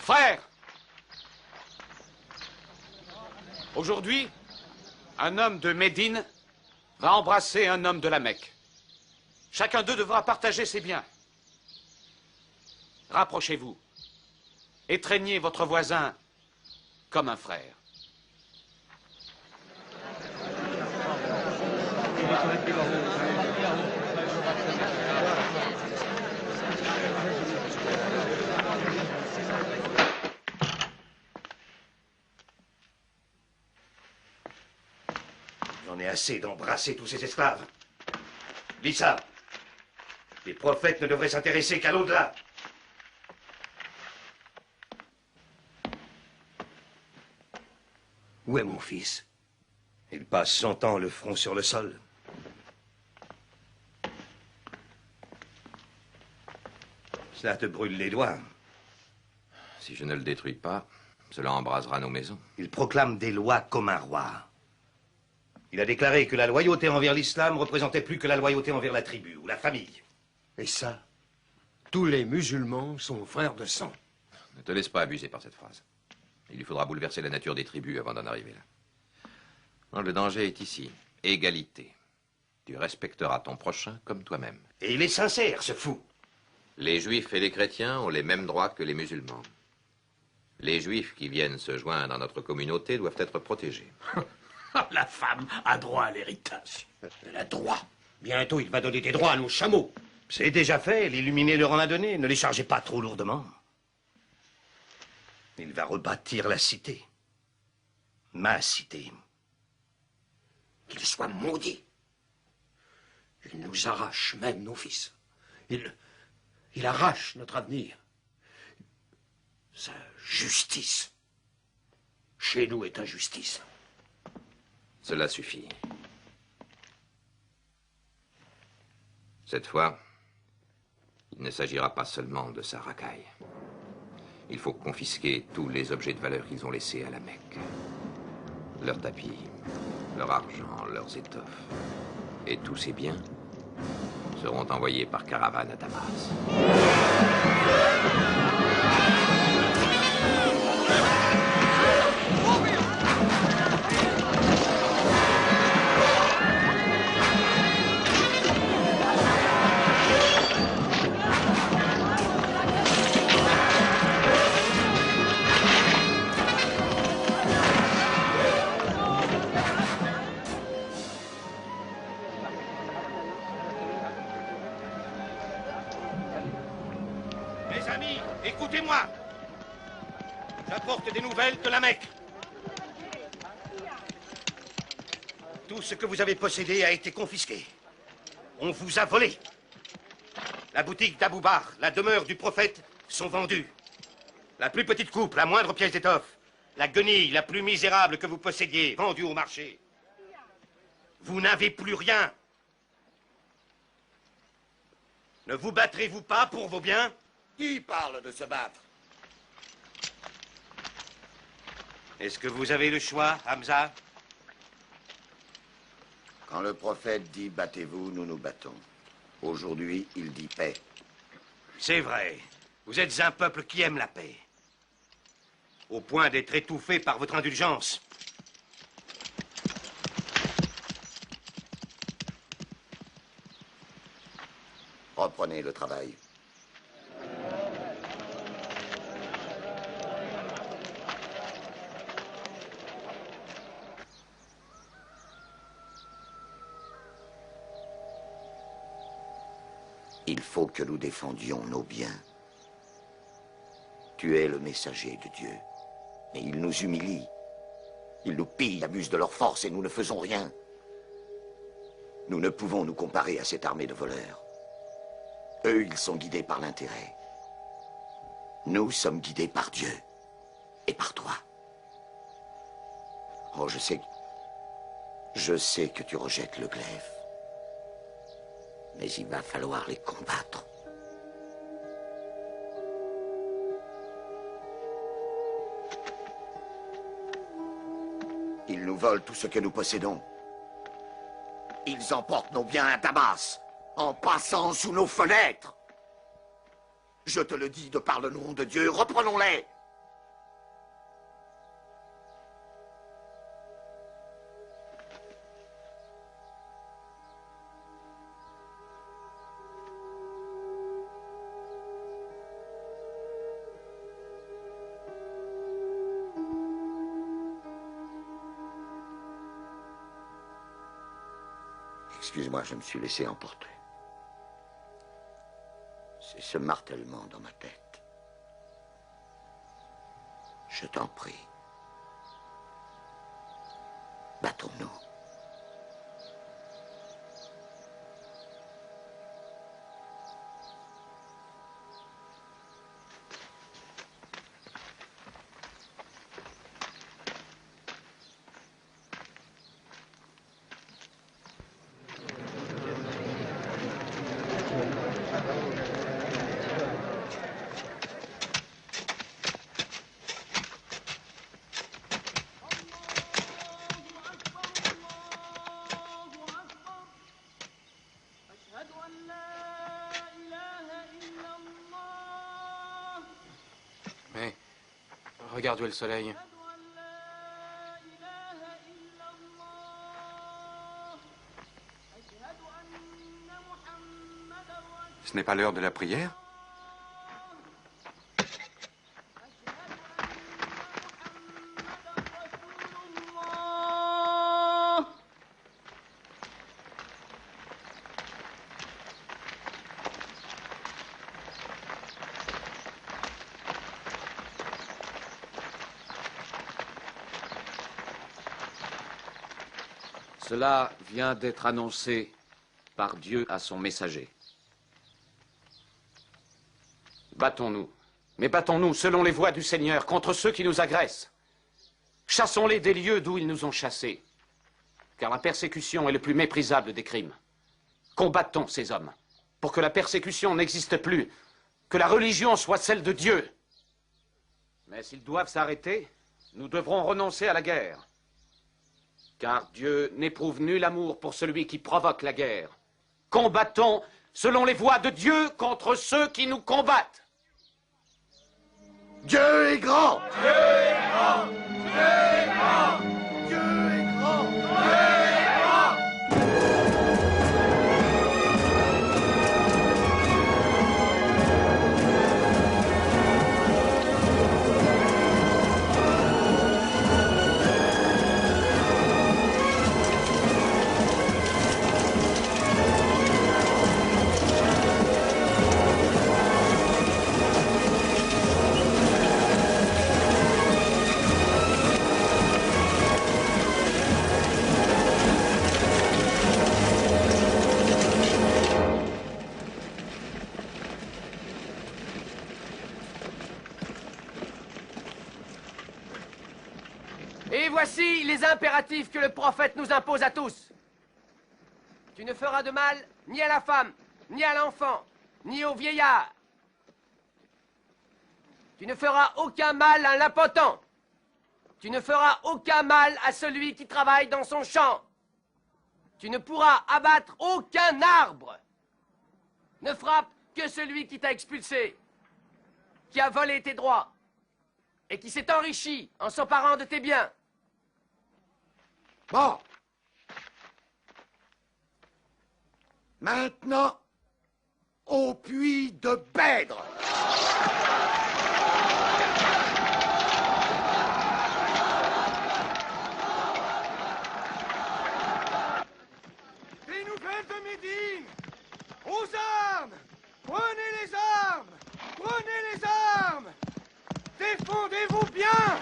Frères, aujourd'hui, un homme de Médine va embrasser un homme de la Mecque. Chacun d'eux devra partager ses biens. Rapprochez-vous. Étreignez votre voisin comme un frère. J'en ai assez d'embrasser tous ces esclaves. Dis ça. Les prophètes ne devraient s'intéresser qu'à l'au-delà. Où est mon fils? Il passe son temps le front sur le sol. Cela te brûle les doigts. Si je ne le détruis pas, cela embrasera nos maisons. Il proclame des lois comme un roi. Il a déclaré que la loyauté envers l'islam représentait plus que la loyauté envers la tribu ou la famille. Et ça, tous les musulmans sont frères de sang. Ne te laisse pas abuser par cette phrase. Il lui faudra bouleverser la nature des tribus avant d'en arriver là. Non, le danger est ici. Égalité. Tu respecteras ton prochain comme toi-même. Et il est sincère, ce fou. Les juifs et les chrétiens ont les mêmes droits que les musulmans. Les juifs qui viennent se joindre à notre communauté doivent être protégés. La femme a droit à l'héritage. Elle a droit. Bientôt, il va donner des droits à nos chameaux. C'est déjà fait. L'illuminé leur en a donné. Ne les chargez pas trop lourdement. Il va rebâtir la cité. Ma cité. Qu'il soit maudit. Il nous arrache même nos fils. Il arrache notre avenir. Sa justice. Chez nous est injustice. Cela suffit. Cette fois, il ne s'agira pas seulement de sa racaille. Il faut confisquer tous les objets de valeur qu'ils ont laissés à la Mecque. Leurs tapis, leur argent, leurs étoffes. Et tous ces biens seront envoyés par caravane à Damas. Mes amis, écoutez-moi. J'apporte des nouvelles de la Mecque. Tout ce que vous avez possédé a été confisqué. On vous a volé. La boutique d'Aboubar, la demeure du prophète sont vendues. La plus petite coupe, la moindre pièce d'étoffe, la guenille la plus misérable que vous possédiez, vendue au marché. Vous n'avez plus rien. Ne vous battrez-vous pas pour vos biens? Qui parle de se battre? Est-ce que vous avez le choix, Hamza? Quand le prophète dit battez-vous, nous nous battons. Aujourd'hui, il dit paix. C'est vrai. Vous êtes un peuple qui aime la paix. Au point d'être étouffé par votre indulgence. Reprenez le travail. Il faut que nous défendions nos biens. Tu es le messager de Dieu. Mais ils nous humilient. Ils nous pillent, abusent de leur force et nous ne faisons rien. Nous ne pouvons nous comparer à cette armée de voleurs. Eux, ils sont guidés par l'intérêt. Nous sommes guidés par Dieu. Et par toi. Oh, je sais que tu rejettes le glaive. Mais il va falloir les combattre. Ils nous volent tout ce que nous possédons. Ils emportent nos biens à Damas, en passant sous nos fenêtres. Je te le dis de par le nom de Dieu, reprenons-les. Excuse-moi, je me suis laissé emporter. C'est ce martèlement dans ma tête. Je t'en prie. Battons-nous. Mais, regarde où est le soleil. Ce n'est pas l'heure de la prière? Cela vient d'être annoncé par Dieu à son messager. Battons-nous, mais battons-nous selon les voies du Seigneur contre ceux qui nous agressent. Chassons-les des lieux d'où ils nous ont chassés, car la persécution est le plus méprisable des crimes. Combattons ces hommes, pour que la persécution n'existe plus, que la religion soit celle de Dieu. Mais s'ils doivent s'arrêter, nous devrons renoncer à la guerre. Car Dieu n'éprouve nul amour pour celui qui provoque la guerre. Combattons selon les voies de Dieu contre ceux qui nous combattent. Dieu est grand! Dieu est grand! Dieu est grand! Dieu est grand! Dieu est grand! Et voici les impératifs que le prophète nous impose à tous. Tu ne feras de mal ni à la femme, ni à l'enfant, ni au vieillard. Tu ne feras aucun mal à l'impotent. Tu ne feras aucun mal à celui qui travaille dans son champ. Tu ne pourras abattre aucun arbre. Ne frappe que celui qui t'a expulsé, qui a volé tes droits et qui s'est enrichi en s'emparant de tes biens. Bon. Maintenant, au puits de Bèdre. Des nouvelles de Médine! Aux armes! Prenez les armes! Prenez les armes! Défendez-vous bien!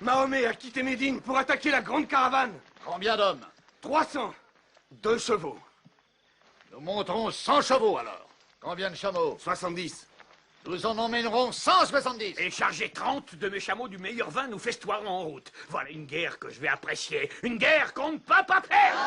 Mahomet a quitté Médine pour attaquer la grande caravane. Combien d'hommes? 300. 2 chevaux. Nous monterons 100 chevaux alors. Combien de chameaux? 70. Nous en emmènerons 170. Et charger 30 de mes chameaux du meilleur vin, nous festoirons en route. Voilà une guerre que je vais apprécier. Une guerre qu'on ne peut pas perdre!